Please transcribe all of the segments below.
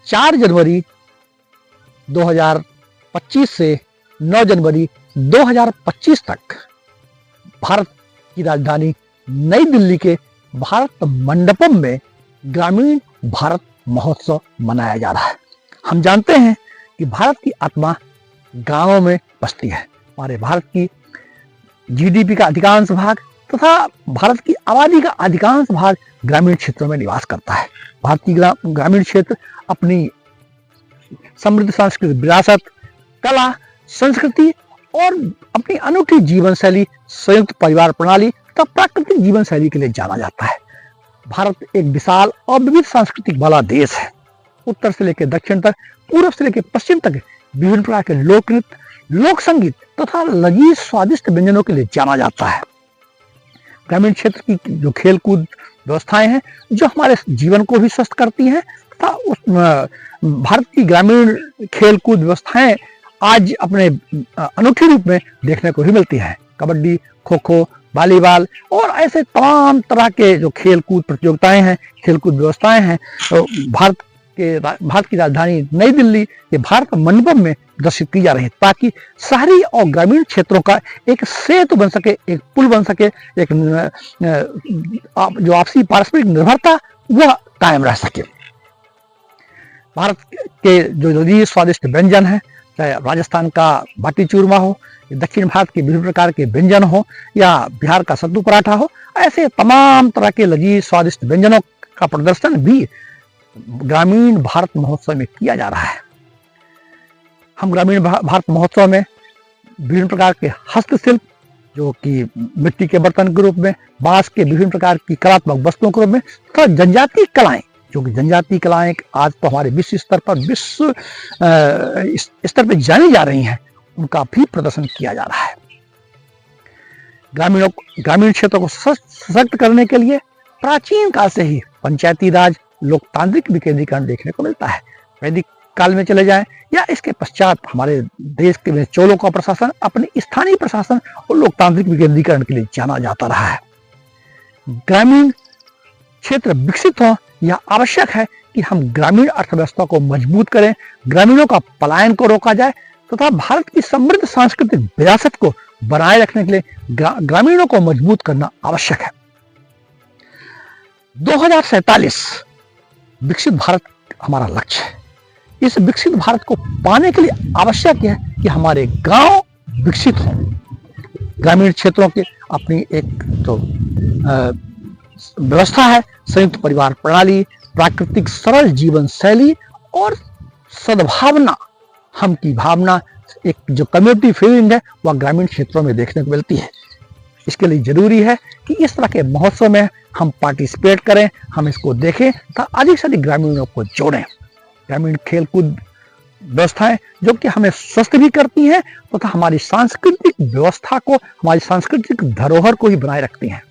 4 जनवरी 2025 से 9 जनवरी 2025 तक भारत की राजधानी नई दिल्ली के भारत मंडपम में ग्रामीण भारत महोत्सव मनाया जा रहा है। हम जानते हैं कि भारत की आत्मा गांवों में बसती है। हमारे भारत की जीडीपी का अधिकांश भाग तथा भारत की आबादी का अधिकांश भाग ग्रामीण क्षेत्रों में निवास करता है। भारत की ग्रामीण क्षेत्र अपनी समृद्ध सांस्कृतिक विरासत, कला, संस्कृति और अपनी अनूठी जीवन शैली, संयुक्त परिवार प्रणाली तथा प्राकृतिक जीवन शैली के लिए जाना जाता है। भारत एक विशाल और विविध सांस्कृतिक वाला देश है। उत्तर से लेकर दक्षिण तक, पूर्व से लेकर पश्चिम तक विभिन्न प्रकार के लोक नृत्य, लोक संगीत तथा लजीज स्वादिष्ट व्यंजनों के लिए जाना जाता है। ग्रामीण क्षेत्र की जो खेल कूद व्यवस्थाएं हैं, जो हमारे जीवन को भी स्वस्थ करती हैं तथा उस भारत की ग्रामीण खेल कूद व्यवस्थाएं आज अपने अनूठे रूप में देखने को ही मिलती हैं। कबड्डी, खो खो, वॉलीबॉल और ऐसे तमाम तरह के जो खेल कूद प्रतियोगिताएं हैं, खेल कूद व्यवस्थाएं हैं, तो भारत की राजधानी नई दिल्ली के भारत मंडपम में प्रदर्शित की जा रही है, ताकि शहरी और ग्रामीण क्षेत्रों का एक सेतु बन सके, एक पुल बन सके, एक जो आपसी पारस्परिक निर्भरता वह कायम रह सके। भारत के जो लजीज स्वादिष्ट व्यंजन है, चाहे राजस्थान का बाटी चूरमा हो, दक्षिण भारत के विभिन्न प्रकार के व्यंजन हो या बिहार का सत्तू पराठा हो, ऐसे तमाम तरह के लजीज स्वादिष्ट व्यंजनों का प्रदर्शन भी ग्रामीण भारत महोत्सव में किया जा रहा है। हम ग्रामीण भारत महोत्सव में विभिन्न प्रकार के हस्तशिल्प, जो कि मिट्टी के बर्तन के रूप में, बांस के विभिन्न प्रकार की कलात्मक वस्तुओं के रूप में, तथा जनजातीय कलाएं, जो कि जनजातीय कलाएं आज तो हमारे विश्व स्तर पर जानी जा रही हैं, उनका भी प्रदर्शन किया जा रहा है। ग्रामीण क्षेत्रों को सशक्त करने के लिए प्राचीन काल से ही पंचायती राज, लोकतांत्रिक विकेंद्रीकरण देखने को मिलता है। वैदिक काल में चले जाएं या इसके पश्चात हमारे देश के चोलों का प्रशासन अपने स्थानीय प्रशासन और लोकतांत्रिक विकेंद्रीकरण के लिए जाना जाता रहा है। ग्रामीण क्षेत्र विकसित हो, यह आवश्यक है कि हम ग्रामीण अर्थव्यवस्था को मजबूत करें, ग्रामीणों का पलायन को रोका जाए तथा भारत की समृद्ध सांस्कृतिक विरासत को बनाए रखने के लिए ग्रामीणों को मजबूत करना आवश्यक है। 2047 विकसित भारत हमारा लक्ष्य है। इस विकसित भारत को पाने के लिए आवश्यक है कि हमारे गांव विकसित हों। ग्रामीण क्षेत्रों के अपनी एक तो व्यवस्था है, संयुक्त परिवार प्रणाली, प्राकृतिक सरल जीवन शैली और सद्भावना, हम की भावना, एक जो कम्युनिटी फीलिंग है वह ग्रामीण क्षेत्रों में देखने को मिलती है। इसके लिए जरूरी है कि इस तरह के महोत्सव में हम पार्टिसिपेट करें, हम इसको देखें तथा अधिक से अधिक ग्रामीणों को जोड़ें। ग्रामीण खेलकूद व्यवस्थाएं जो कि हमें स्वस्थ भी करती हैं तथा हमारी सांस्कृतिक व्यवस्था को, हमारी सांस्कृतिक धरोहर को ही बनाए रखती हैं।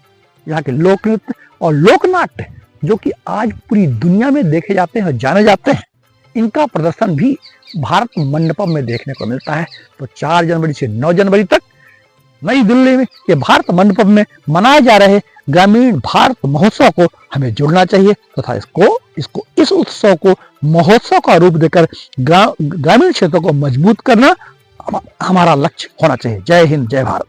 यहाँ के लोक नृत्य और लोकनाट्य जो कि आज पूरी दुनिया में देखे जाते हैं और जाने जाते हैं, इनका प्रदर्शन भी भारत मंडपम में देखने को मिलता है। तो 4 जनवरी से 9 जनवरी तक नई दिल्ली में ये भारत मंडपम में मनाए जा रहे ग्रामीण भारत महोत्सव को हमें जुड़ना चाहिए तथा इस उत्सव को महोत्सव का रूप देकर ग्रामीण क्षेत्रों को मजबूत करना हमारा लक्ष्य होना चाहिए। जय हिंद, जय भारत।